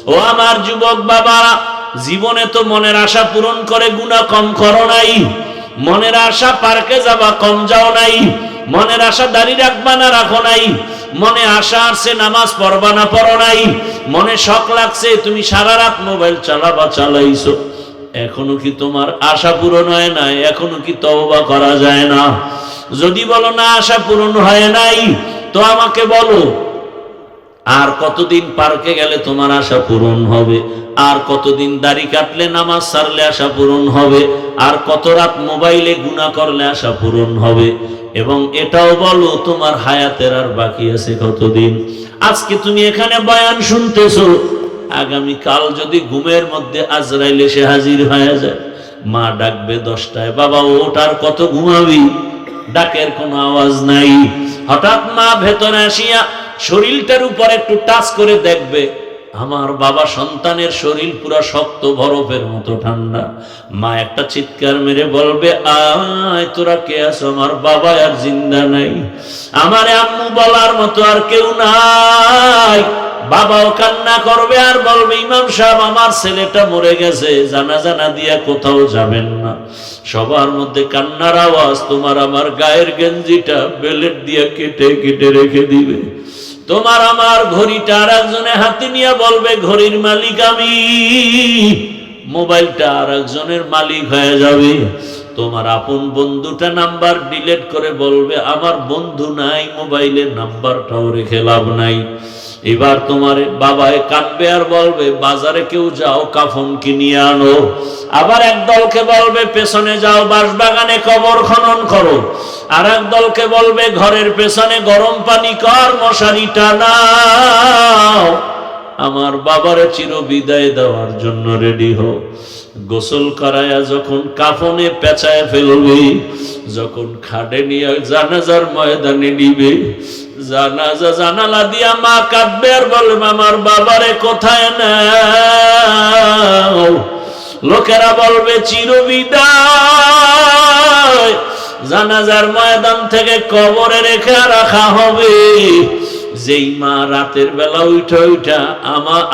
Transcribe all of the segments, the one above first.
ও আমার যুবক বাবারা, জীবনে তো মনের আশা পূরণ করে গুনাহ কম করো নাই, মনের আশা পার্কে যাবা কম যাও নাই, মনের আশা দাড়ি রাখবা না রাখো নাই, মনে আশা আসছে নামাজ পড়বা না পড়ো নাই, মনে শখ লাগছে তুমি সারা রাত মোবাইল চালাবা চালাইছো, এখনো কি তোমার আশা পূরণ হয় নাই? এখনো কি তওবা করা যায় না? যদি বলো না আশা পূরণ হয় নাই, তো আমাকে বলো আর কতদিন পার্কে গেলে তোমার আশা পূরণ হবে? আর কতদিন দাড়ি কাটলে নামাজ ছাড়লে আশা পূরণ হবে? আর কত রাত মোবাইলে গুনাহ করলে আশা পূরণ হবে? এবং এটাও বলো তোমার হায়াতের আর বাকি আছে কতদিন? আজকে তুমি এখানে বয়ান শুনতেছো, আগামী কাল যদি ঘুমের মধ্যে আজরাইল এসে হাজির হয়ে যায়, মা ডাকবে 10টায়, বাবা ওঠ, আর কত ঘুমাবি? ডাকের কোনো আওয়াজ নাই। হঠাৎ মা ভেতরে আসিয়া শরীরটার উপর একটু টাচ করে দেখবে, আমার বাবা সন্তানের শরীর পুরো শক্ত বরফের মতো ঠান্ডা। মা একটা চিৎকার মেরে বলবে, আয় তোরা কে আছো? আমার বাবা আর জিন্দা নাই, আমার আম্মু বলার মতো আর কেউ নাই। বাবাও কান্না করবে আর বলবে, ইমাম সাহেব আমার ছেলেটা মরে গেছে, জানাজা না দিয়া কোথাও যাবেন না। সবার মধ্যে কান্নার আওয়াজ, তোমার আমার গায়ের গেঞ্জিটা বেলেট দিয়ে কেটে কেটে রেখে দিবে। তোমার আমার ঘড়িটা আর একজনে হাতে নিয়ে বলবে, ঘড়ির মালিক আমি। মোবাইলটা আর একজনের মালিক হয়ে যাবে। তোমার আপন বন্ধুটা নাম্বার ডিলিট করে বলবে, আমার বন্ধু নাই, মোবাইলের নাম্বারটাও রেখে লাভ নাই। এবার তোমার বাবায় কাঁদবে আর বলবে, বাজারে কেউ যাও কাফন কিনিয়ে আনো। আবার এক দলকে বলবে, পেছনে যাও বাঁশবাগানে কবর খনন করো। আর এক দলকে বলবে, ঘরের পেছনে গরম পানি কর, মশারি টানাও। আমার বাবারে চির বিদায় দেওয়ার জন্য রেডি হও। গোসল করায়া যখন কাফনে পেঁচায় ফেলবে, যখন খাটে নিয়ে জানাজার ময়দানে নিবে, জানাজা জানালা দিয়া মা কাঁদবে আর বলবে, আমার বাবারে কোথায় নাও? লোকেরা বলবে চির বিদায়। জানাজার ময়দান থেকে কবরে রেখে রাখা হবে। যেই মা রাতের বেলা উঠা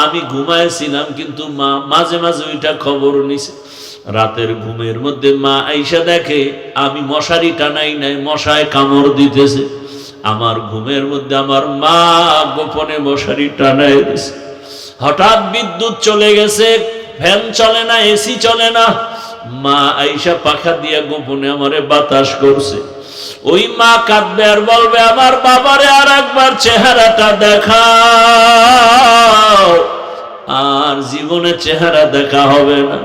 আমি ঘুমাইছিলাম, কিন্তু মা মাঝে মাঝে ওইটা খবর নিছে। রাতের ঘুমের মধ্যে মা আইসা দেখে আমি মশারি টানাই নাই, মশায় কামড় দিতেছে। আমার ঘুমের মধ্যে আমার মা গোপনে মশারি টানাই দিছে। হঠাৎ বিদ্যুৎ চলে গেছে, ফ্যান চলে না, এসি চলে না। মা আইসা পাখা দিয়া গোপনে আমারে বাতাস করছে। ওই মা কাঁদবে আর বলবে, আমার বাবারে আর একবার চেহারাটা দেখাও। আর জীবনে চেহারা দেখা হবে না।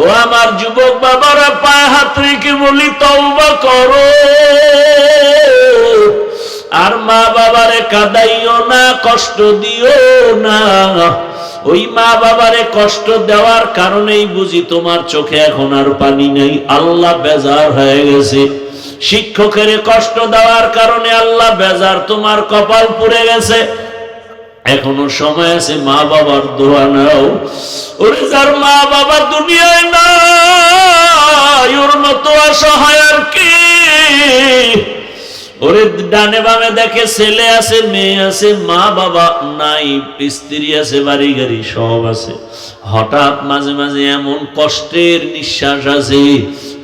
ও আমার যুবক বাবারা, পায়ে হাত রেখে বলি, তওবা করো। আর মা বাবারে কাঁদাইও না, কষ্ট দিও না। ওই মা বাবারে কষ্ট দেওয়ার কারণেই বুঝি তোমার চোখে এখন আর পানি নেই, আল্লাহ বেজার হয়ে গেছে। শিক্ষকের কষ্ট দেওয়ার কারণে আল্লাহ বেজার, তোমার কপাল পুড়ে গেছে। এখনো সময় আছে, মা বাবার দোয়া নাও। ওরে যার মা বাবা দুনিয়ায় নাই, ওর মতো অসহায় আর কি? ওরে ডানে বামে দেখে ছেলে আছে, মেয়ে আছে, মা বাবা নাই, স্ত্রী আছে, বাড়ি গাড়ি সব আছে। হঠাৎ মাঝে মাঝে এমন কষ্টের নিঃশ্বাস আছে,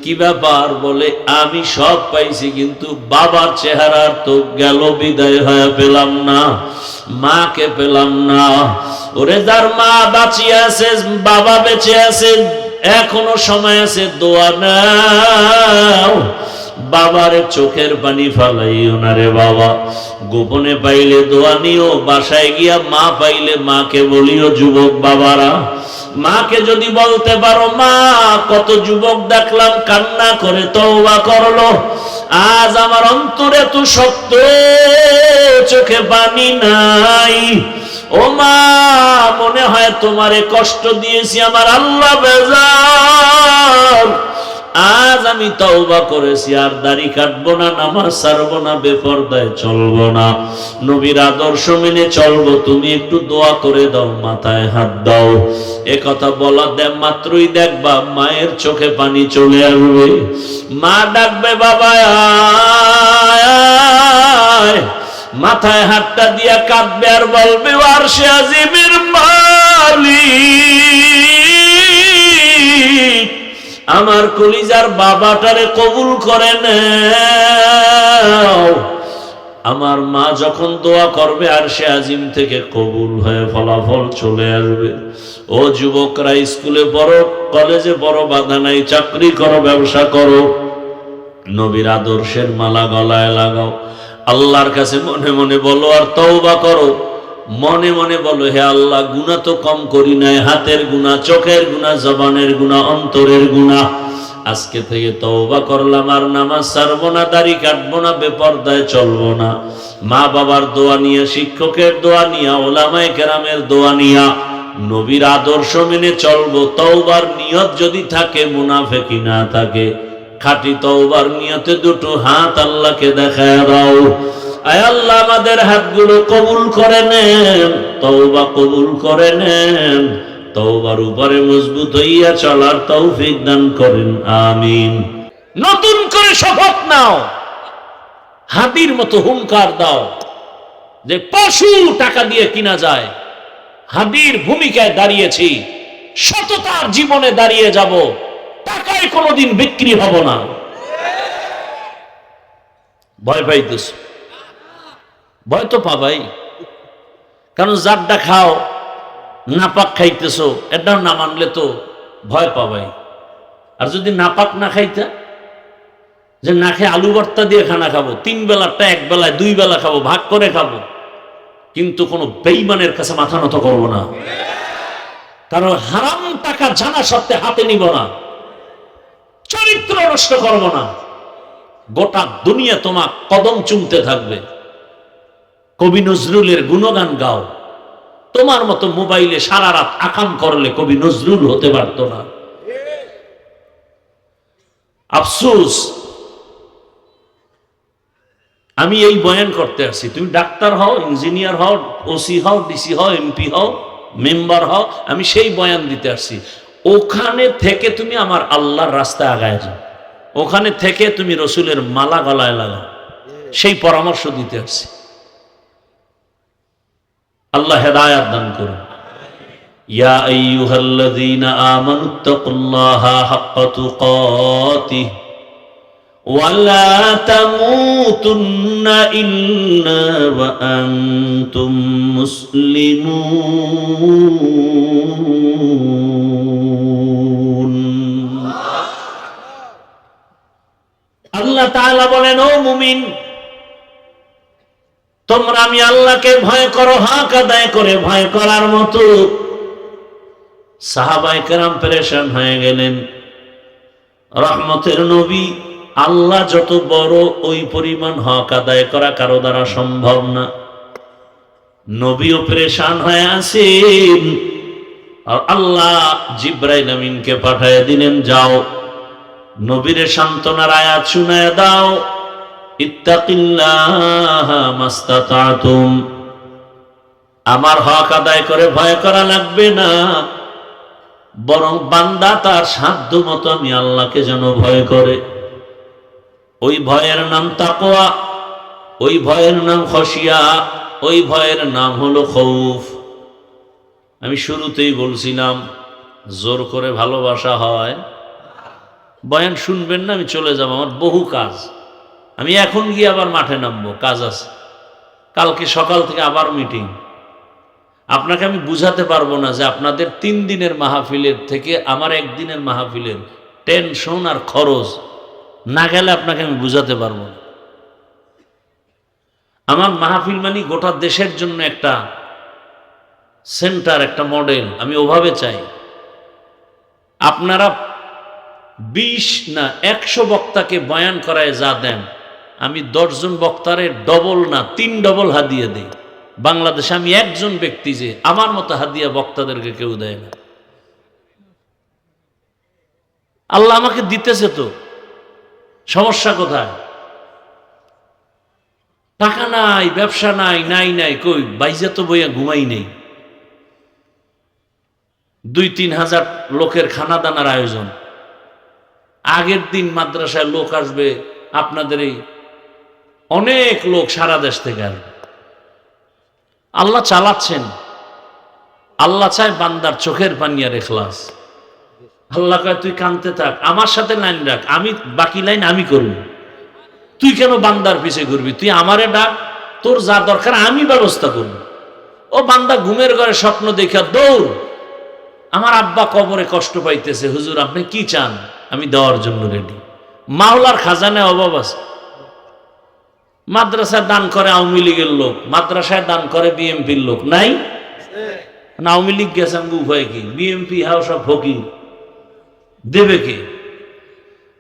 কি ব্যাপার? বলে, আমি সব পাইছি, কিন্তু বাবার চেহারার তো গেল বিদায় হয়ে পেলাম না, মাকে পেলাম না। ওরে যার মা বাঁচিয়ে আছে, বাবা বেঁচে আছে, এখনো সময় আছে, দোয়া নাও। বাবারে চোখের পানি ফালাইও না রে বাবা। গোপনে পাইলে দোয়া নিও, বাসায় গিয়া মা পাইলে মাকে বলিও। যুবক বাবারা, মাকে যদি বলতে পারো, মা কত যুবক দেখলাম কান্না করে তওবা করলো, আজ আমার অন্তরে তো শক্ত, চোখে পানি নাই। ও মা, মনে হয় তোমারে কষ্ট দিয়েছি, আমার আল্লাহ বেজার। আজ আমি তওবা করেছি, আর দাড়ি কাটবো না, নামাজ ছাড়বো না, বেপরদায় চলবো না, নবীর আদর্শ মেনে চলবো। তুমি একটু দোয়া করে দাও, মাথায় হাত দাও। এ কথা বলা মাত্রই দেখবা মায়ের চোখে পানি চলে আসবে। মা ডাকবে, বাবা আয়। মাথায় হাতটা দিয়া কাঁদবে আর বলবে, আরশে আজিমের মালিক আমার কলিজার বাবাটারে কবুল করে নাও। আমার মা যখন দোয়া করবে আরশে আজিম থেকে কবুল হয়ে ফলাফল চলে আসবে। ও যুবকরা, স্কুলে পড়ো, কলেজে পড়ো, বাধা নাই, চাকরি করো, ব্যবসা করো, নবীর আদর্শের মালা গলায় লাগাও। আল্লাহর কাছে মনে মনে বলো আর তওবা করো। মনে মনে বলো, হে আল্লাহ, গুনাহ তো কম করি নাই, হাতের গুনাহ, চোখের গুনাহ, জবানের গুনাহ, অন্তরের গুনাহ। আজকে থেকে তওবা করলাম, আর নামাজ ছাড়বো না, দাড়ি কাটবো না, বেপরদায় চলবো না। মা বাবার দোয়া নিয়ে, শিক্ষকের দোয়া নিয়া, ওলামায়ে কেরামের দোয়া নিয়া নবীর আদর্শ মেনে চলবো। তওবার নিয়ত যদি থাকে, মুনাফিকি না থাকে, খাঁটি তওবার নিয়তে দুটো হাত আল্লাহকে দেখায় দাও। আয় আল্লাহ, আমাদের হাতগুলো কবুল করে নেন, তওবা কবুল করে নেন, তওবার উপরে মজবুত হইয়া চলার তৌফিক দান করেন, আমিন। নতুন করে শপথ নাও, হাতির মতো হুঙ্কার দাও যে পশু টাকা দিয়ে কিনা যায়, হাতির ভূমিকায় দাঁড়িয়েছি, সততার জীবনে দাঁড়িয়ে যাব, টাকায় কোনোদিন বিক্রি হব না। ভয় পাইতেছ? ভয় তো পাবাই, কারণ জারটা খাও, নাপাক খাইতেছো, এটাও না মানলে তো ভয় পাবাই। আর যদি নাপাক না খাইতা, যে না খেয়ে আলু ভর্তা দিয়ে খানা খাবো, 3 বেলাটা 1 বেলায় 2 বেলা খাবো, ভাগ করে খাবো, কিন্তু কোনো বেঈমানের কাছে মাথা নত করবো না। কারণ হারাম টাকা জানা সত্ত্বে হাতে নিব না, চরিত্র নষ্ট করব না। গোটা দুনিয়া তোমার কদম চুমতে থাকবে। কবি নজরুলের গুণগান গাও, তোমার মতো মোবাইলে সারা রাত আকাম করলে কবি নজরুল হতে পারতো না। আফসোস, আমি এই বয়ান করতে আসছি, তুমি ডাক্তার হও, ইঞ্জিনিয়ার হও, ওসি হও, ডিসি হও, এমপি হও, মেম্বার হও, আমি সেই বয়ান দিতে আসছি। ওখানে থেকে তুমি আমার আল্লাহর রাস্তায় আগায় যাও, ওখানে থেকে তুমি রসুলের মালা গলায় লাগাও, সেই পরামর্শ দিতে আসছি। আল্লাহ হেদায়াত দান করুন। ইয়া আইয়ুহাল্লাযীনা আমানুত্তাকুল্লাহা হাক্কা তুকাতিহি ওয়া লা তামুতুন্না ইল্লা ওয়া আনতুম মুসলিমুন। আল্লাহ তাআলা বলেন, ও মুমিন, তোমরা আমি আল্লাহকে ভয় করো, হক আদায় করে ভয় করার মতো। সাহাবায়ে কেরাম পেরেশান হয়ে গেলেন। রহমতের নবী, আল্লাহ যত বড়, ওই পরিমাণ হক আদায় করা কারো দ্বারা সম্ভব না। নবীও পেরেশান হয়ে আছেন, আর আল্লাহ জিবরাইল আমিনকে পাঠিয়ে দিলেন, যাও নবীরে সান্ত্বনার আয়াত শুনায় দাও, ইত্তাকিল্লাহা মাস্তাতাতুম, আমার হক আদায় করে ভয় করা লাগবে না, বরং বান্দা তার সাধ্য মতো আমি আল্লাহকে যেন ভয় করে। ওই ভয়ের নাম তাকওয়া, ওই ভয়ের নাম খশিয়া, ওই ভয়ের নাম হলো খৌফ। আমি শুরুতেই বলছিলাম, জোর করে ভালোবাসা হয়। বয়ান শুনবেন না, আমি চলে যাব, আমার বহু কাজ। আমি এখন গিয়ে আবার মাঠে নামবো, কাজ আছে। কালকে সকাল থেকে আবার মিটিং। আপনাকে আমি বুঝাতে পারবো না যে আপনাদের 3 দিনের মাহফিলের থেকে আমার 1 দিনের মাহফিলের টেনশন আর খরচ না গেলে আপনাকে আমি বুঝাতে পারবো না। আমার মাহফিল মানে গোটা দেশের জন্য একটা সেন্টার, একটা মডেল, আমি ওভাবে চাই। আপনারা 20 না 100 বক্তাকে বয়ান করায় যা দেন, আমি 10 জন বক্তারে ডবল না 3 ডবল হাদিয়া দিই। বাংলাদেশে আমি একজন ব্যক্তি যে আমার মতো হাদিয়া বক্তাদেরকে কেউ দেয় না। আল্লাহ আমাকে দিতেছে তো, সমস্যা কোথায়? টাকা নাই, ব্যবসা নাই, নাই নাই কই, বাইজে তো বইয়া ঘুমাই নেই। 2-3 হাজার লোকের খানা দানার আয়োজন। আগের দিন মাদ্রাসায় লোক আসবে, আপনাদের এই অনেক লোক সারা দেশ থেকে আসবে। আল্লাহ চালাচ্ছেন। আল্লাহ চায় বান্দার চোখের পানি আর ইখলাস। আল্লাহ কয় তুই কানতে থাক, আমার সাথে লাইন রাখ, আমি বাকি লাইন আমি করব। তুই কেন বান্দার পিছে ঘুরবি? তুই আমারে ডাক, তোর যা দরকার আমি ব্যবস্থা করব। ও বান্দা ঘুমের ঘরে স্বপ্ন দেখা দৌড়, আমার আব্বা কবরে কষ্ট পাইতেছে, হুজুর আপনি কি চান, আমি দেওয়ার জন্য রেডি। মাওলার খাজানায় অভাব আছে। মাদ্রাসায় দান করে আওয়ামী লীগের লোক, মাদ্রাসায় দান করে বিএমপির লোক নাই? আওয়ামী লীগ গেছে, আমি উভয় কি বিএমপি হাও সব ফকির, দেবে কে?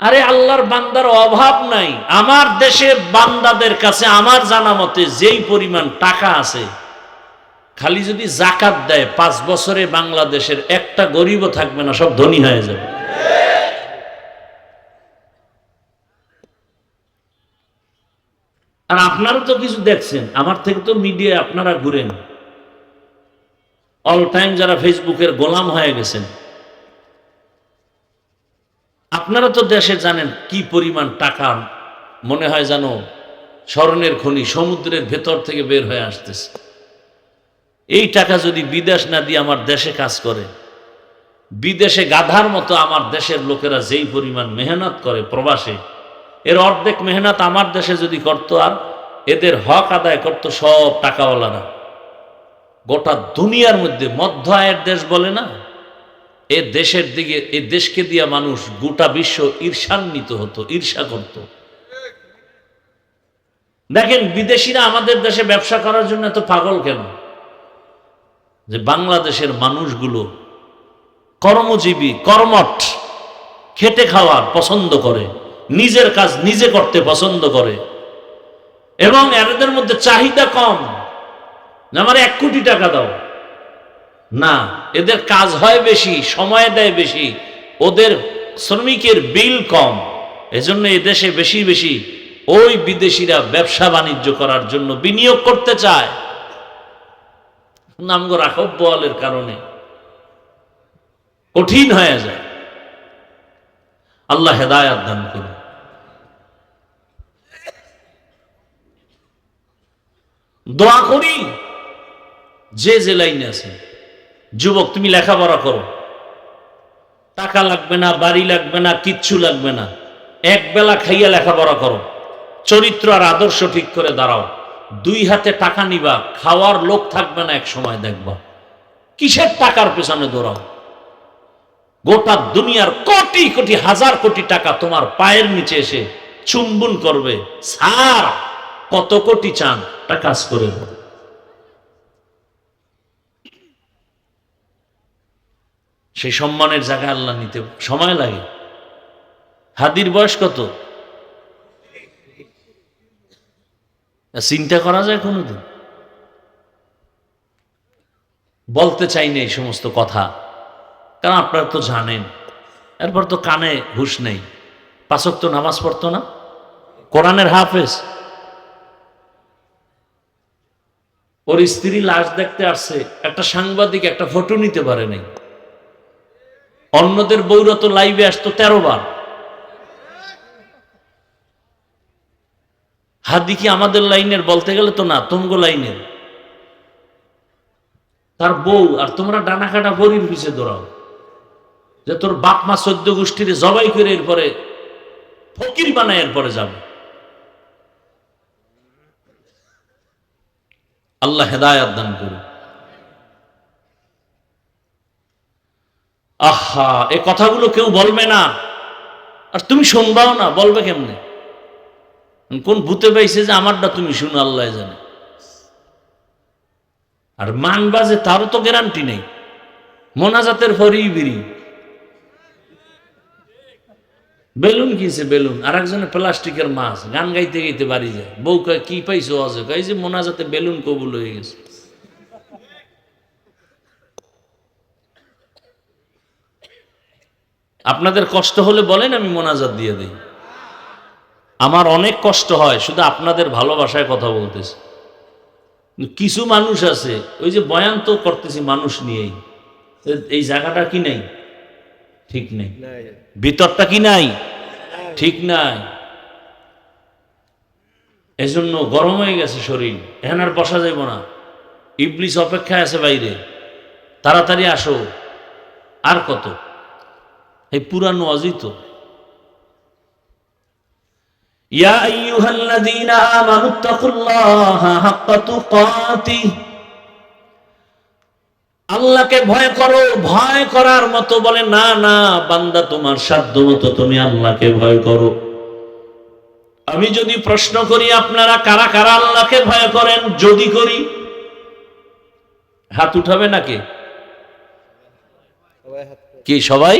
আরে আল্লাহর বান্দার অভাব নাই। আমার দেশে বান্দাদের কাছে আমার জানা মতে যেই পরিমাণ টাকা আছে, খালি যদি জাকাত দেয় 5 বছরে বাংলাদেশের একটা গরিবও থাকবে না, সব ধনী হয়ে যাবে। আর আপনারা তো কিছু দেখছেন, আমার থেকে তো মিডিয়ায় আপনারা ঘুরেন, অল টাইম যারা ফেসবুকের গোলাম হয়ে গেছেন, আপনারা তো দেশে জানেন কি পরিমাণ টাকা, মনে হয় জানো স্বর্ণের খনি সমুদ্রের ভেতর থেকে বের হয়ে আসতেছে। এই টাকা যদি বিদেশ না দিয়ে আমার দেশে কাজ করে, বিদেশে গাধার মতো আমার দেশের লোকেরা যেই পরিমাণ মেহনত করে প্রবাসে, এর অর্ধেক মেহনত আমার দেশে যদি করতো, আর এদের হক আদায় করতো সব টাকাওয়ালারা। গোটা দুনিয়ার মধ্যে মধ্য আয়ের দেশ বলে না, এ দেশের দিকে, এই দেশকে দিয়া মানুষ গোটা বিশ্ব ঈর্ষান্বিত হতো, ঈর্ষা করত। দেখেন বিদেশিরা আমাদের দেশে ব্যবসা করার জন্য এত পাগল কেন? যে বাংলাদেশের মানুষগুলো কর্মজীবী, কর্মঠ, খেটে খাওয়ার পছন্দ করে, নিজের কাজ নিজে করতে পছন্দ করে, এবং এদের মধ্যে চাহিদা কম, আমার 1 কোটি টাকা দাও না, এদের কাজ হয় বেশি, সময় দেয় বেশি, ওদের শ্রমিকের বিল কম, এজন্য এদেশে বেশি বেশি ওই বিদেশিরা ব্যবসা বাণিজ্য করার জন্য বিনিয়োগ করতে চায়। নামগো রাখব বলের কারণে কঠিন হয়ে যায়। আল্লাহ হেদায়াত দান করুন। দোয়া করি যে যে লাইনে আছে, যুবক তুমি লেখাপড়া করো, টাকা লাগবে না, বাড়ি লাগবে না, কিচ্ছু লাগবে না, এক বেলা খাইয়া লেখাপড়া করো, চরিত্র আর আদর্শ ঠিক করে দাঁড়াও, 2 হাতে টাকা নিবা, খাওয়ার লোক থাকবে না, এক সময় দেখবা কিসের টাকার পেছনে দৌড়াও। গোটা দুনিয়ার কোটি কোটি হাজার কোটি টাকা তোমার পায়ের নিচে এসে চুম্বন করবে, স্যার কত কোটি চান, তা কাজ করে দাও। সেই সম্মানের জায়গায় আল্লাহ নিতে সময় লাগে। হাদির বয়স কত চিন্তা করা যায় কোনোদিন? বলতে চাই না এই সমস্ত কথা, কারণ আপনারা তো জানেন। এরপর তো কানে হুঁশ নেই, 5 ওয়াক্ত নামাজ পড়তো না, কোরআনের হাফেজ, ওর স্ত্রী লাশ দেখতে আসছে, একটা সাংবাদিক একটা ফটো নিতে পারে নাই। অন্যদের বউরা তো লাইভে আসতো 13 বার। হাদি কি আমাদের লাইনের? বলতে গেলে তো না, তোমগো লাইনের। তার বউ আর তোমরা ডানা কাটা বড়ির পিছে দৌড়াও, যে তোর বাপ মা 14 গোষ্ঠীর জবাই করে এরপরে ফকির বানায় এরপরে যাবে। আল্লাহ হেদায়াত দান করুন। আহা, এই কথাগুলো কেউ বলবে না, আর তুমি শুনবাও না, বলবে কেমনে? কোন ভূতে পাইছে যে আমারটা তুমি শুনো, আল্লাহ জানে। আর মানবা যে তারও তো গ্যারান্টি নেই। মোনাজাতের পরেই বিড়ি, বেলুন কিনছে বেলুন, আর একজনের প্লাস্টিকের মাছ, গান গাইতে গাইতে বাড়ি যায়। বউ কয় কি পাইছো? অজে কয় যে মোনাজাতে বেলুন কবুল হয়ে গেছে। আপনাদের কষ্ট হলে বলেন, আমি মোনাজাত দিয়ে দিই। আমার অনেক কষ্ট হয়, শুধু আপনাদের ভালোবাসায় কথা বলতেছি। কিছু মানুষ আছে, ওই যে বয়ান তো করতেছি মানুষ নিয়েই, এই জায়গাটা কি নাই, ঠিক নেই, ভিতরটা কি নাই, ঠিক নাই, এজন্য গরম হয়ে গেছে শরীর, এখন আর বসা যাইব না। ইবলিস অপেক্ষায় আছে বাইরে, তাড়াতাড়ি আসো। আর কত এই পুরানো অজিত। ইয়া আইয়ুহাল্লাযীনা আমানুত্তাকুল্লাহা হাক্কা তুকাতিহ, আল্লাহকে ভয় করো। ভয় করার মতো বলে না, না বান্দা তোমার সাধ্য মতো তুমি আল্লাহকে ভয় করো। আমি যদি প্রশ্ন করি আপনারা কারা কারা আল্লাহকে ভয় করেন, যদি করি হাত উঠাবে নাকি? কি সবাই?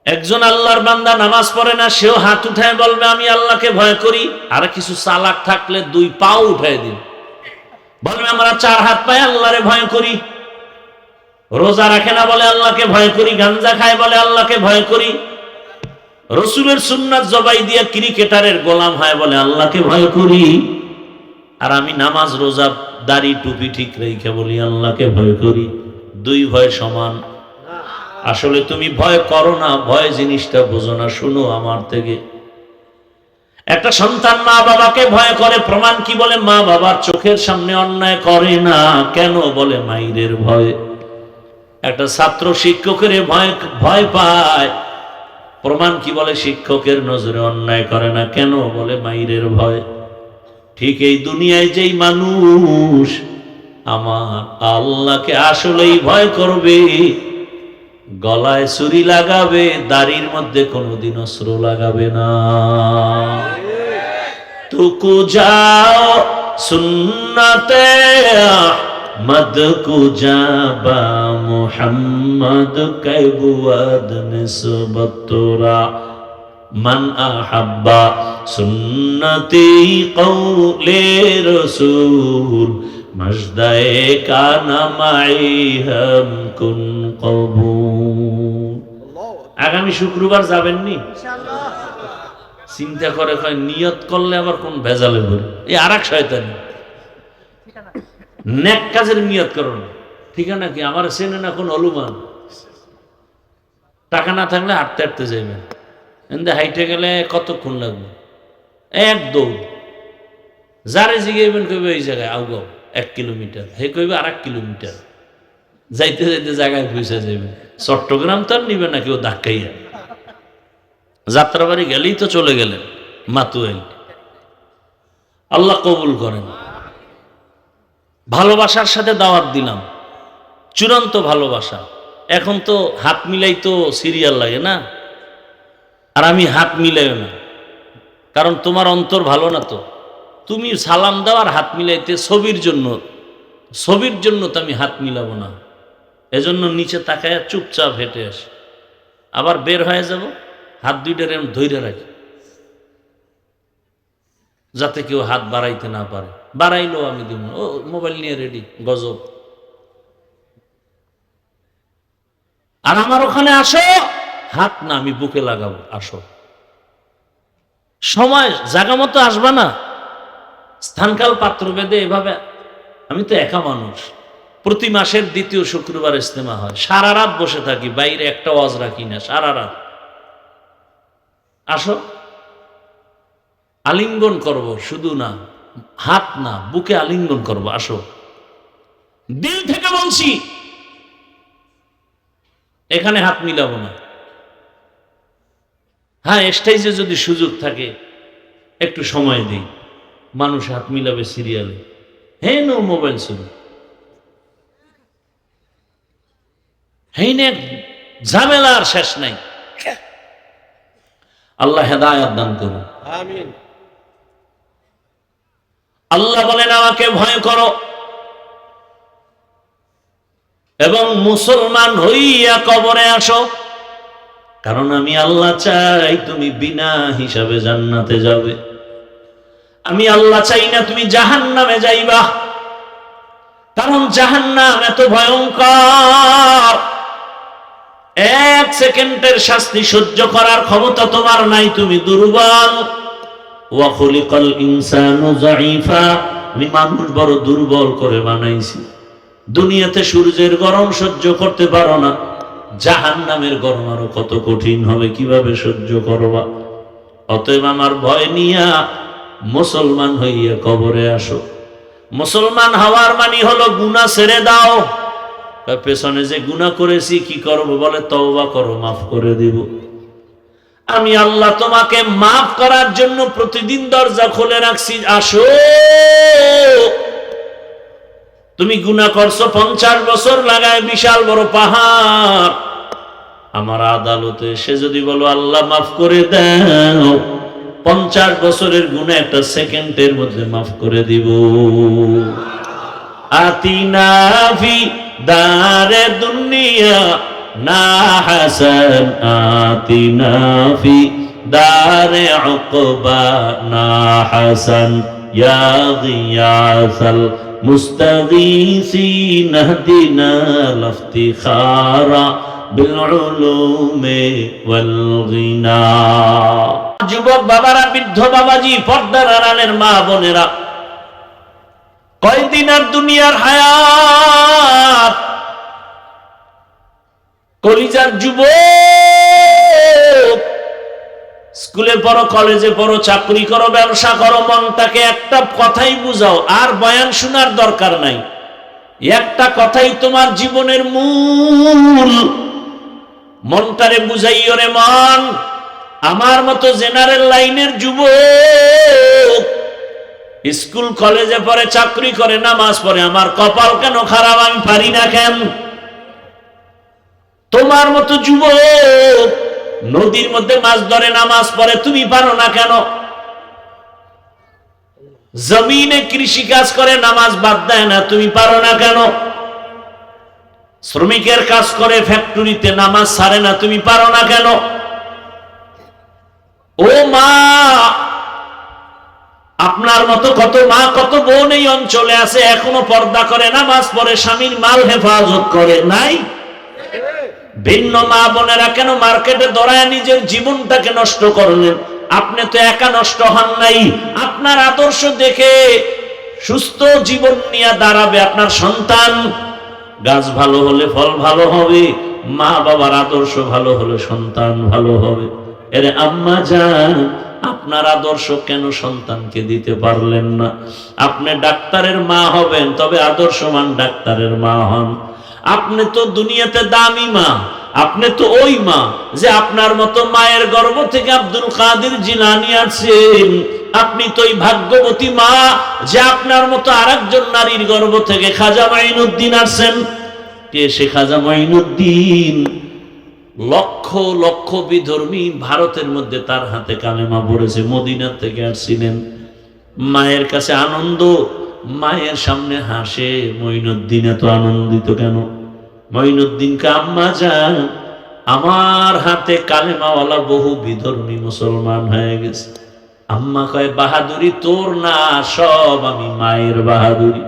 একজন আল্লাহর বান্দা নামাজ পড়ে না, সেও হাত উঠায় বলবে আমি আল্লাহকে ভয় করি। আর কিছু চালাক থাকলে 2 পাও উঠায় দিন, বলবে আমরা 4 হাত পায়ে আল্লাহরে ভয় করি। রোজা রাখে না বলে আল্লাহকে ভয় করি, গাঞ্জা খায় বলে আল্লাহকে ভয় করি, রসুলের সুন্নাত জবাই দিয়ে ক্রিকেটারের গোলাম হয় বলে আল্লাহকে ভয় করি। আর আমি নামাজ রোজা দাড়ি টুপি ঠিক রেখে বলি আল্লাহকে ভয় করি। 2 ভয় সমান? আসলে তুমি ভয় করো না, ভয় জিনিসটা বোঝো না। শুনো আমার থেকে, একটা সন্তান মা বাবাকে ভয় করে, প্রমাণ কি? বলে মা বাবার চোখের সামনে অন্যায় করে না। কেন? বলে মাইরের ভয়। একটা ছাত্র শিক্ষকের ভয় পায়, প্রমাণ কি? বলে শিক্ষকের নজরে অন্যায় করে না। কেন? বলে মাইরের ভয়। ঠিক এই দুনিয়ায় যেই মানুষ আমার আল্লাহকে আসলেই ভয় করবে, গলায় ছুরি লাগাবে, দাড়ির মধ্যে কোনোদিন অস্ত্র লাগাবে না। তুকু যাও সুন্নতে আহমদ কু যাবা মুহাম্মদ কাইবুয়াদ নিসবত তোরা মান আহাব্বা সুন্নতি কওলে রাসূল মজদায়ে কানা মাই হাম কুন কবুল। আগামী শুক্রবার যাবেননি? ইনশাআল্লাহ। চিন্তা করে কয় নিয়ত করলে আবার কোন ভেজালে ভরে, এই আরেক শয়তানি। নেক কাজের নিয়ত করো না, ঠিকানা কি? আমার চেনে না কোন হলুমান। টাকা না থাকলে হাঁটতে হাঁটতে যাইবেন, এতে হাইটে গেলে কতক্ষণ লাগবে? 1 দৌড়। যারে জিগাইবেন কইবে এই জায়গায় আউগাও 1 কিলোমিটার, হে কইবে 1 কিলোমিটার। যাইতে যাইতে জায়গায় পৌঁছে যাইবেন। চট্টগ্রাম তো আর নিবে না কেউ ধাক্কাইয়া। যাত্রাবাড়ি গেলেই তো চলে গেলেন মাতুয়াইল। আল্লাহ কবুল করেন। ভালোবাসার সাথে দাওয়াত দিলাম, চূড়ান্ত ভালোবাসা। এখন তো হাত মিলাই তো সিরিয়াল লাগে না, আর আমি হাত মিলাই না, কারণ তোমার অন্তর ভালো না। তো তুমি সালাম দাও আর হাত মিলাইতে ছবির জন্য তো আমি হাত মিলাবো না। এজন্য নিচে তাকায় চুপচাপ হেঁটে আসি, আবার বের হয়ে যাব, হাত 2টার এরকম ধইরা রাখি, যাতে কেউ হাত বাড়াইতে না পারে। বাড়াইলেও আমি দিব, ও মোবাইল নিয়ে রেডি, গজব। আর আমার ওখানে আসো, হাত না আমি বুকে লাগাবো, আসো। সময় জায়গা মতো আসবা না, স্থানকাল পাত্র ভেদে এভাবে। আমি তো একা মানুষ, প্রতি মাসের 2য় শুক্রবার ইজতেমা হয়, সারা রাত বসে থাকি, বাইরে একটা ওয়াজ রাখি না, সারা রাত। আসো, আলিঙ্গন করব, শুধু না হাত না, বুকে আলিঙ্গন করব, আসো। দিল থেকে বলছি, এখানে হাত মিলাবো না। হ্যাঁ, স্টেজে যদি সুযোগ থাকে একটু সময় দিই, মানুষ হাত মিলাবে সিরিয়ালে। হ্যাঁ, নো মোবাইল শুরু, হ্যাঁ, ঝামেলার শেষ নাই। আল্লাহ হেদায়েত দান করুন, আমিন। আল্লাহ বলেন আমাকে ভয় করো এবং মুসলমান হইয়া কবরে আসো, কারণ আমি আল্লাহ চাই তুমি বিনা হিসাবে জান্নাতে যাবে। আমি আল্লাহ চাই না তুমি জাহান্নামে যাইবা, কারণ জাহান্নাম এত ভয়ঙ্কর। 1 সেকেন্ডের শাস্তি সহ্য করার ক্ষমতা তোমার নাই, তুমি দুর্বল। ওয়া খুলিকাল ইনসানু যায়ীফা, আমি মানুষ বড় দুর্বল করে বানাইছি। দুনিয়াতে সূর্যের গরম সহ্য করতে পারো না, জাহান্নামের গরম আরো কত কঠিন হবে, কিভাবে সহ্য করবা? অতএব আমার ভয় নিয়া মুসলমান হইয়া কবরে আসো। মুসলমান হওয়ার মানে হলো গুনাহ ছেড়ে দাও, পেছনে যে গুনাহ করেছি কি করব? বলে তওবা করো, মাফ করে দিব। আমি আল্লাহ তোমাকে মাফ করার জন্য প্রতিদিন দরজা খুলে রাখছি, আসো। তুমি গুনাহ করছো 50 বছর লাগায়, বিশাল বড় পাহাড়, আমার আদালতে এসে যদি বলো আল্লাহ মাফ করে দাও, 50 বছরের গুনাহ একটা সেকেন্ডের মধ্যে মাফ করে দিব। আতিনা ফি দারে দুনিয়া না হাসান, আতিনা ফি দারে উকবা না হাসান, ইয়া গিয়াসাল মুস্তাগীসিন ইহদিনা লাফতিখারা বিল উলুমি ওয়াল গিনা। যুবক বাবারা, বৃদ্ধ বাবাজি, পর্দার আড়ালের মা বোনেরা, কয়দিন আর দুনিয়ার হায়াত। কলিজার যুবক, স্কুলে পড়ো, কলেজে পড়ো, চাকরি করো, ব্যবসা করো, মনটাকে একটা কথাই বুঝাও, আর বয়ান শোনার দরকার নাই। একটা কথাই তোমার জীবনের মূল। মনটারে বুঝাইও রে মন, আমার মতো জেনারেল লাইনের যুবক, স্কুল কলেজে পড়ে, চাকরি করে, নামাজ পড়ে, আমার কপাল কেন খারাপ, আমি পারি না কেন? তোমার মতো যুবক নদীর মধ্যে মাছ ধরে, নামাজ পড়ে, তুমি পারো না কেন? জমিনে কৃষি কাজ করে, নামাজ বাদ দেয় না, তুমি পারো না কেন? শ্রমিকের কাজ করে ফ্যাক্টরিতে, নামাজ ছাড়ে না, তুমি পারো না কেন? ও মা, আপনার মতো কত মা, কত বোন এই অঞ্চলে আছে, এখনো পর্দা করে, নামাজ পড়ে, স্বামীর মাল হেফাজত করে, নাই? ভিন্ন মা বোনেরা কেন মার্কেটে দৌড়ায় নিজের জীবনটাকে নষ্ট করলেন? আপনি তো একা নষ্ট হন নাই, আপনার আদর্শ দেখে সুস্থ জীবন নিয়ে দাঁড়াবে আপনার সন্তান। গাছ ভালো হলে ফল ভালো হবে, মা বাবার আদর্শ ভালো হলে সন্তান ভালো হবে। এরে আম্মা জান, আপনার আদর্শ কেন সন্তানকে দিতে পারলেন না? আপনি ডাক্তারের মা হবেন, তবে আদর্শমান ডাক্তারের মা হন। আপনি তো দুনিয়াতে দামি মা, আপনি তো ওই মা যে আপনার মতো মায়ের গর্ভ থেকে আব্দুল কাদের জিলানী আছেন। আপনি তো ওই ভাগ্যবতী মা যে আপনার মতো আরেকজন নারীর গর্ভ থেকে খাজা মাইনুদ্দিন আছেন। কে সে খাজা মাইনুদ্দিন? লক্ষ লক্ষ বিধর্মী ভারতের মধ্যে তার হাতে কালেমা পড়েছে, মদিনা থেকে আসছিলেন। মায়ের কাছে আনন্দ, মায়ের সামনে হাসে। মঈনুদ্দিন এত আনন্দিত কেন? মঈনুদ্দিনকে আম্মা জান, আমার হাতে কালেমাওয়ালা বহু বিধর্মী মুসলমান হয়ে গেছে। আম্মা কয়, বাহাদুরি তোর না, সব আমি মায়ের বাহাদুরি।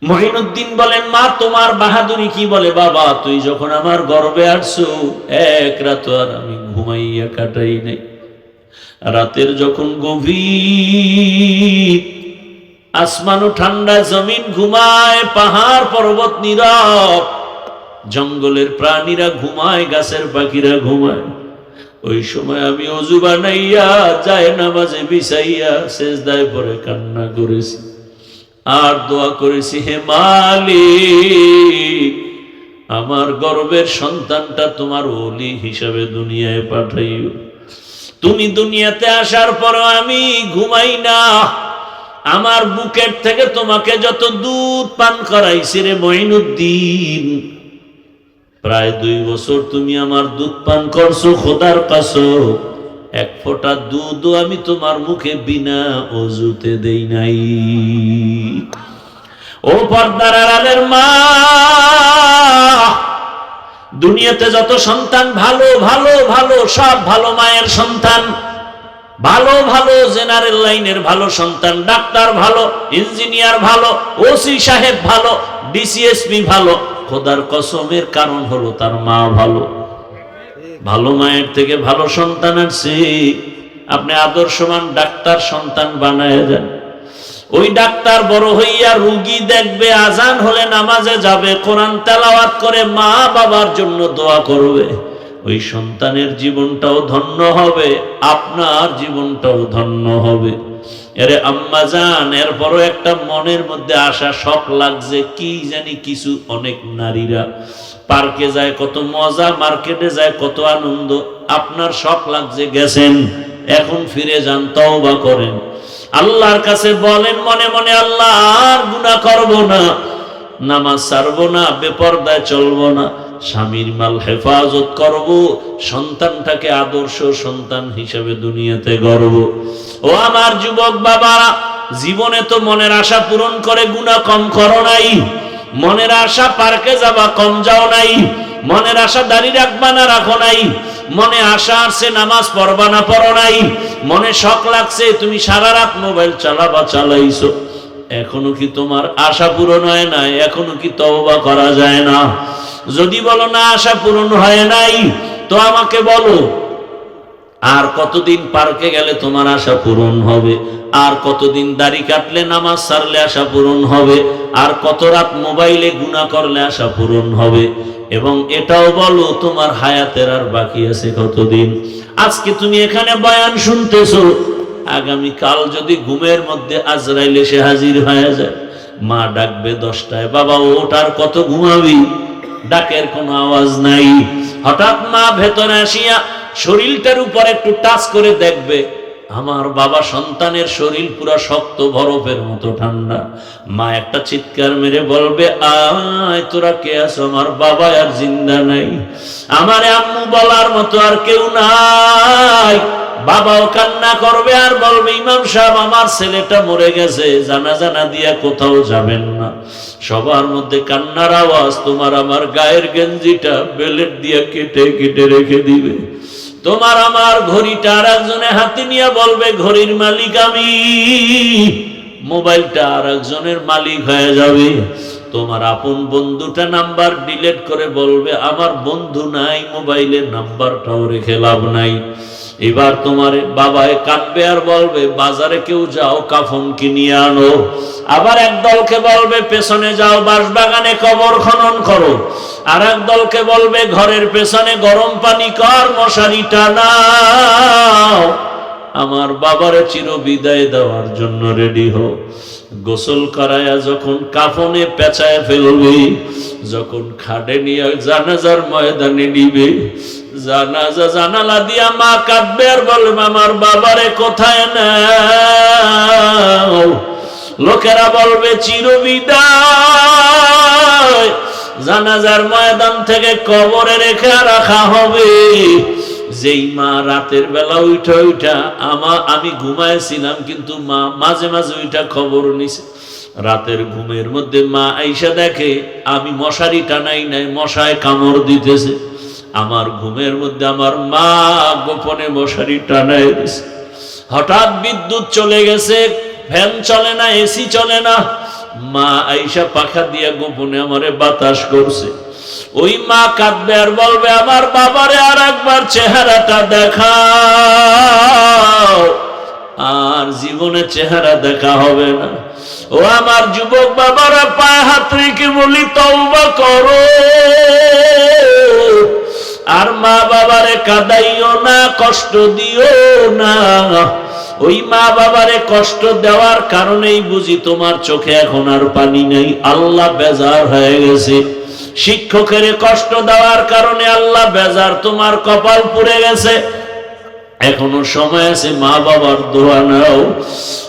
মঈনুদ্দিন বলেন, মা তোমার বাহাদুরি কি? বলে, বাবা তুই যখন আমার গর্ভে আসছো, এক রাত আর আমি ঘুমাইয়া কাটাই নাই। রাতের যখন গভীর, আসমানও ঠান্ডা, জমিন ঘুমায়, পাহাড় পর্বত নীরব, জঙ্গলের প্রাণীরা ঘুমায়, গাছের পাখিরা ঘুমায়, ওই সময় আমি ওযু বানাইয়া যায় নামাজে বিছাইয়া সেজদায় পড়ে কান্না করেছি আর দোয়া করেছি, হে মালিক, আমার গর্ভের সন্তানটা তোমার ওলি হিসাবে দুনিয়ায় পাঠাইও। তুমি দুনিয়াতে আসার পর আমি ঘুমাই না, আমার বুকের থেকে তোমাকে যত দুধ পান করাইছি রে মঈনুদ্দিন, প্রায় 2 বছর তুমি আমার দুধ পান করছো, খোদার কসম এক ফোঁটা দুধও আমি তোমার মুখে বিনা ওযুতে দেই নাই। ও পর্দার আড়ালের মা, দুনিয়াতে যত সন্তান ভালো ভালো ভালো, সব ভালো মায়ের সন্তান, ভালো ভালো জেনারেল লাইনের ভালো সন্তান, ডাক্তার ভালো, ইঞ্জিনিয়ার ভালো, ওসি সাহেব ভালো, ডিসিএসপি ভালো। খোদার কসমের কারণ হলো তার মা ভালো। ভালো মায়ের থেকে ভালো সন্তান আছে। আপনি আদর্শমান ডাক্তার সন্তান বানায় দেন, ওই ডাক্তার বড় হইয়া রোগী দেখবে, আজান হলে নামাজে যাবে, কোরআন তেলাওয়াত করে মা বাবার জন্য দোয়া করবে, ওই সন্তানের জীবনটাও ধন্য হবে, আপনার জীবনটাও ধন্য হবে। এরে আম্মা জান, এরপরও একটা মনের মধ্যে আশা, শখ লাগছে, কি জানি কিছু। অনেক নারীরা পার্কে যায় কত মজা, মার্কেটে যায় কত আনন্দ, আপনার শখ লাগছে, গেছেন, এখন ফিরে যান, তওবা করেন, আল্লাহর কাছে বলেন মনে মনে, আল্লাহ আর গুনাহ করব না, নামাজ ছাড়বো না, বেপরদায় চলবো না, স্বামীর মাল হেফাজত করব, সন্তানটাকে আদর্শ সন্তান হিসেবে দুনিয়াতে গড়ব। ও আমার যুবক বাবারা, জীবনে তো মনের আশা পূরণ করে গুনাহ কম করো নাই, মনের আশা পার্কে যাবা কম যাও নাই, মনের আশা দাড়ি রাখবা না রাখো নাই, মনে আশা আসছে নামাজ পড়বা না পড়ো নাই, মনে শখ লাগছে তুমি সারা রাত মোবাইল চালাবা চালাইছো, এখনো কি তোমার আশা পূরণ হয় নাই? এখনো কি তওবা করা যায় না? যদি বলো না আশা পূরণ হয় নাই, তো আমাকে বলো আর কতদিন পার্কে গেলে তোমার আশা পূরণ হবে, আর কতদিন দাড়ি কাটলে নামাজ ছাড়লে আশা পূরণ হবে, আর কত রাত মোবাইলে গুনাহ করলে আশা পূরণ হবে। এবং এটাও বলো তোমার হায়াতের আর বাকি আছে কতদিন। আজকে তুমি এখানে বয়ান শুনতেছো, আগামী কাল যদি ঘুমের মধ্যে আজরাইল এসে হাজির হয়ে যায়, মা ডাকবে 10টায়, বাবা ওঠ, আর কত ঘুমাবি, ডাকের কোনো আওয়াজ নাই। হঠাৎ মা ভেতরে আসিয়া শরীরটার উপর একটু টাচ করে দেখবে, আমার বাবা সন্তানের শরীর পুরা শক্ত বরফের মতো ঠান্ডা। মা একটা চিৎকার মেরে বলবে, আয় তোরা কে আছো? আমার বাবা আর জিন্দা নাই, আমার আম্মু বলার মতো আর কেউ নাই। বাবাও কান্না করবে আর বলবে, ইমাম সাহেব আমার ছেলেটা মরে গেছে, জানাজা না দিয়া কোথাও যাবেন না। সবার মধ্যে কান্নার আওয়াজ, তোমার আমার গায়ের গেঞ্জিটা বেলেট দিয়া কেটে কেটে রেখে দিবে। তোমার আমার ঘড়িটা আর একজনে হাতে নিয়ে বলবে, ঘড়ির মালিক আমি। মোবাইলটা আর একজনের মালিক হয়ে যাবে। তোমার আপন বন্ধুটা নাম্বার ডিলিট করে বলবে, আমার বন্ধু নাই, মোবাইলের নাম্বারটাও রেখে লাভ নাই। এবার তোমার বাবায় কাঁদবে আর বলবে, বাজারে কেউ যাও, কাফন কিনিয়ে আনো। আবার এক দলকে বলবে, পেছনে যাও, বাঁশবাগানে কবর খনন করো। আর এক দলকে বলবে, ঘরের পেছনে গরম পানি কর, মশারি টানাও। আমার বাবারে চির বিদায় দেওয়ার জন্য রেডি হও। গোসল করায়া যখন কাফনে পেঁচায় ফেলবে, যখন খাটে নিয়ে জানাজার ময়দানে নিবে, জানাজা জানালা দিয়া মা কাঁদবে আর বলবে, আমার বাবারে কোথায় নাও। লোকেরা বলবে, চির বিদায়। জানাজার ময়দান থেকে কবরে রেখে রাখা হবে। যেই মা রাতের বেলা উঠা উঠা, আমি ঘুমাইছিলাম, কিন্তু মা মাঝে মাঝে উঠা খবর নিছে। রাতের ঘুমের মধ্যে মা আইসা দেখে আমি মশারি টানাই নাই, মশায় কামড় দিতেছে। আমার ঘুমের মধ্যে আমার মা গোপনে মশারি টানাই দিছে। হঠাৎ বিদ্যুৎ চলে গেছে, ফ্যান চলে না, এসি চলে না। মা আইসা পাখা দিয়া গোপনে আমারে বাতাস করছে। ওই মা কাঁদবে আর বলবে, আমার বাবারে আর একবার চেহারাটা দেখাও। আর জীবনে চেহারা দেখা হবে না। ও আমার যুবক বাবারা, পায়ে হাত রেখে বলি, তওবা করো। আর মা বাবারে কাঁদাইও না, কষ্ট দিও না। ওই মা বাবারে কষ্ট দেওয়ার কারণেই বুঝি তোমার চোখে এখন আর পানি নেই, আল্লাহ বেজার হয়ে গেছে। শিক্ষকের কষ্ট দেওয়ার কারণে আল্লাহ বেজার, তোমার কপাল পুড়ে গেছে। এখনো সময় আছে, মা বাবার দোয়া নাও।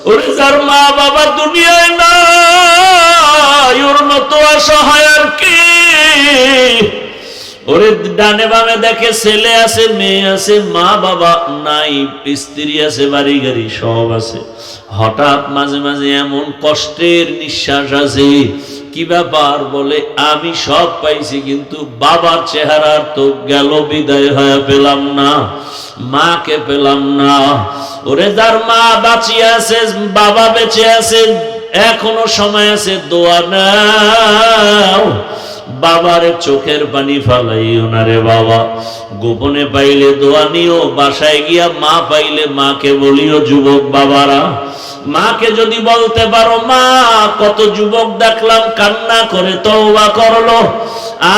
ওরে যার মা বাবা দুনিয়ায় নাই, ওর মতো অসহায় আর কি। ওরে ডানে বামে দেখে ছেলে আছে, মেয়ে আছে, মা বাবা নাই, স্ত্রী আছে, বাড়ি গাড়ি সব আছে। হঠাৎ মাঝে মাঝে এমন কষ্টের নিঃশ্বাস আছে, কি ব্যাপার? বলে, আমি সব পাইছি, কিন্তু বাবার চেহারা তো গেল, বিদায় হয়ে পেলাম না, মাকে পেলাম না। ওরে যার মা বাঁচিয়ে আছে, বাবা বেঁচে আছে, এখনো সময় আছে, দোয়া নাও। বাবারে চোখের পানি ফালাইও না রে বাবা। গোপনে পাইলে দোয়া নিও, বাসায় গিয়া মা পাইলে মাকে বলিও। যুবক বাবারা, মাকে যদি বলতে পারো, মা কত যুবক দেখলাম কান্না করে তওবা করলো,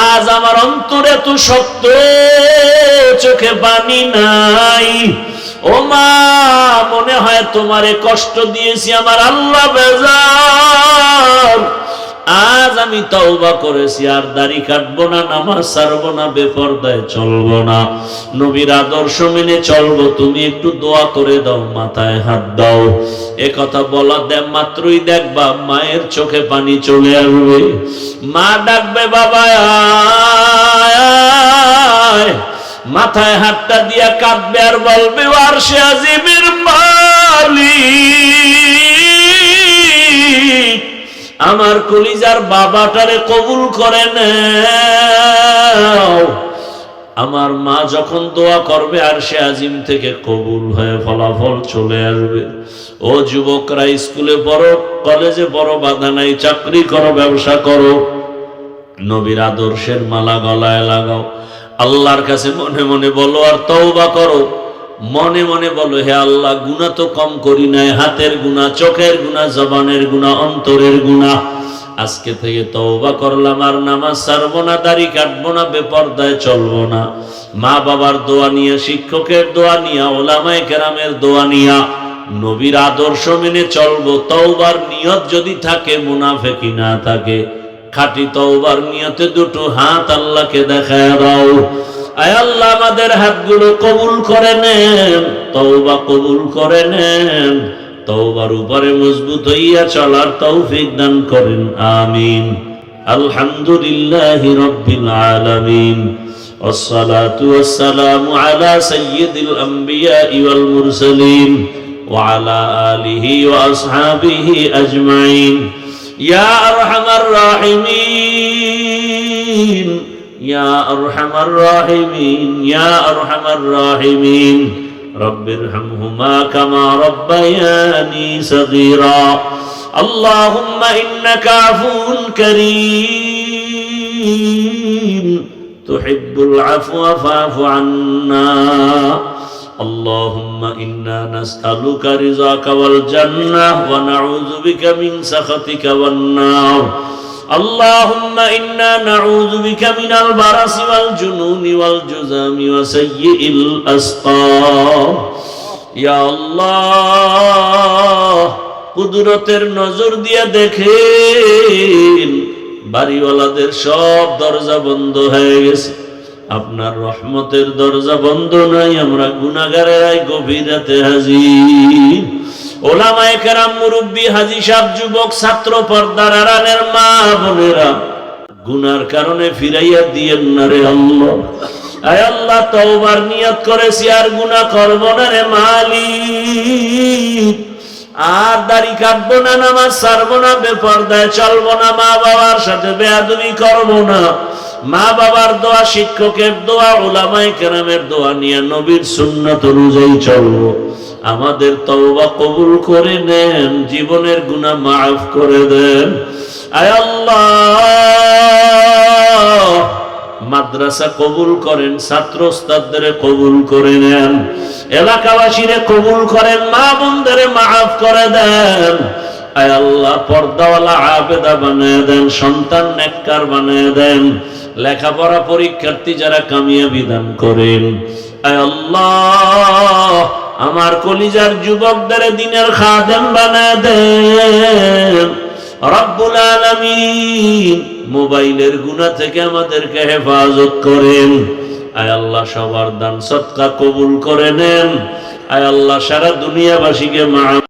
আজ আমার অন্তরে তো শক্ত, চোখে পানি নাই। ও মা, মনে হয় তোমারে কষ্ট দিয়েছি, আমার আল্লাহ বেজার। আজ আমি তওবা করেছি, আর দাড়ি কাটবো না, নামাজ ছাড়বো না, বেপরদায় চলবো না, নবীর আদর্শ মেনে চলবো। তুমি একটু দোয়া করে দাও, মাথায় হাত দাও। এ কথা বলা মাত্রই দেখবা মায়ের চোখে পানি চলে আসবে। মা ডাকবে, বাবা আয়। মাথায় হাতটা দিয়া কাঁদবে আর বলবে, আরশে আজিমের মালিক, আমার কলিজার বাবাটারে কবুল করে নাও। আমার মা যখন দোয়া করবে, আরশে আজিম থেকে কবুল হয়ে ফলাফল চলে আসবে। ও যুবকরা, স্কুলে পড়ো, কলেজে পড়ো, বাধা নাই, চাকরি করো, ব্যবসা করো, নবীর আদর্শের মালা গলায় লাগাও। আল্লাহর কাছে মনে মনে বলো আর তওবা করো। মনে মনে বলো, হে আল্লাহ, গুনাহ তো কম করি নাই, হাতের গুনাহ, চোখের গুনাহ, জবানের গুনাহ, অন্তরের গুনাহ। আজকে থেকে তওবা করলাম, আর নামাজ ছাড়বো না, দাড়ি কাটবো না, বেপরদায় চলবো না। মা বাবার দোয়া নিয়ে, শিক্ষকের দোয়া নিয়া, ওলামায়ে কেরামের দোয়া নিয়া নবীর আদর্শ মেনে চলবো। তওবার নিয়ত যদি থাকে, মুনাফিকি না থাকে, খাঁটি তওবার নিয়তে দুটো হাত আল্লাহকে দেখায় দাও। আয় আল্লাহ, আমাদের হাতগুলো কবুল করে নেন, তওবা কবুল করে নেন, তওবার উপরে মজবুত হইয়া চলার তৌফিক দান করেন, আমিন। আলহামদুলিল্লাহি রাব্বিল আলামিন, ওয়াসসালাতু ওয়াসসালামু আলা সাইয়্যিদিল আমবিয়া ওয়াল মুরসালিন ওয়া আলা আলিহি ওয়া আসহাবিহি আজমাইন। ইয়া আরহামার রাহিমিন, ইয়া আরহামার রাহিমিন, ইয়া আরহামার রাহিমিন। রব্বিরহামহুমা কামা রাব্বায়ানি সগীরা। আল্লাহুম্মা ইন্নাকা আফুউন কারীম, তুহিব্বুল আফওয়া ফা'ফু আন্না। اللهم إنا نسألك رضاك والجنة ونعوذ بك من سخطك والنار. اللهم إنا نعوذ بك من البرص والجنون والجذام وسيء الأسقام. يا الله, কুদরতের নজর দিয়ে দেখেন, বাড়িওয়ালাদের সব দরজা বন্ধ হয়ে গেছে, আপনার রহমতের দরজা বন্ধ নাই। আমরা গুনাহগারেরাই গভীর রাতে হাজির। ওলামায়ে কেরাম, মুরব্বী, হাজী সাহেব, যুবক, ছাত্র, পর্দার আড়ালের মা বোনেরা, গুনার কারণে ফিরাইয়া দিয়েন না রে আল্লাহ। আয় আল্লাহ, তওবার নিয়ত করেছি, আর গুনাহ করব না রে মালিক। আর দাড়ি কাটবো না, নামাজ ছাড়বো না, বেপরদায় চলবো না, মা বাবার সাথে বেয়াদবি করবো না। মা বাবার দোয়া, শিক্ষকের দোয়া, উলামায়ে কেরামের দোয়া নিয়ে নবীর সুন্নাত অনুযায়ী চলবো। আমাদের তওবা কবুল করে নেন, জীবনের গুনাহ মাফ করে দেন। আয় আল্লাহ, মাদ্রাসা কবুল করেন, ছাত্র ওস্তাদদের কবুল করে নেন, এলাকাবাসীরে কবুল করেন, মা বোনদের মাফ করে দেন। আয় আল্লাহ, পর্দাওয়ালা আবেদা বানিয়ে দেন, সন্তান নেককার বানিয়ে দেন, লেখাপড়া পরীক্ষার্থী যারা কামিয়াবি দান করেন। আয় আল্লাহ, আমার কলিজার যুবকদের দ্বীনের খাদেম বানিয়ে দেন। রব্বুল আলামিন, মোবাইলের গুনাহ থেকে আমাদেরকে হেফাজত করেন। আয় আল্লাহ, সবার দান সদকা কবুল করে নেন। আয় আল্লাহ, সারা দুনিয়াবাসীকে মাফ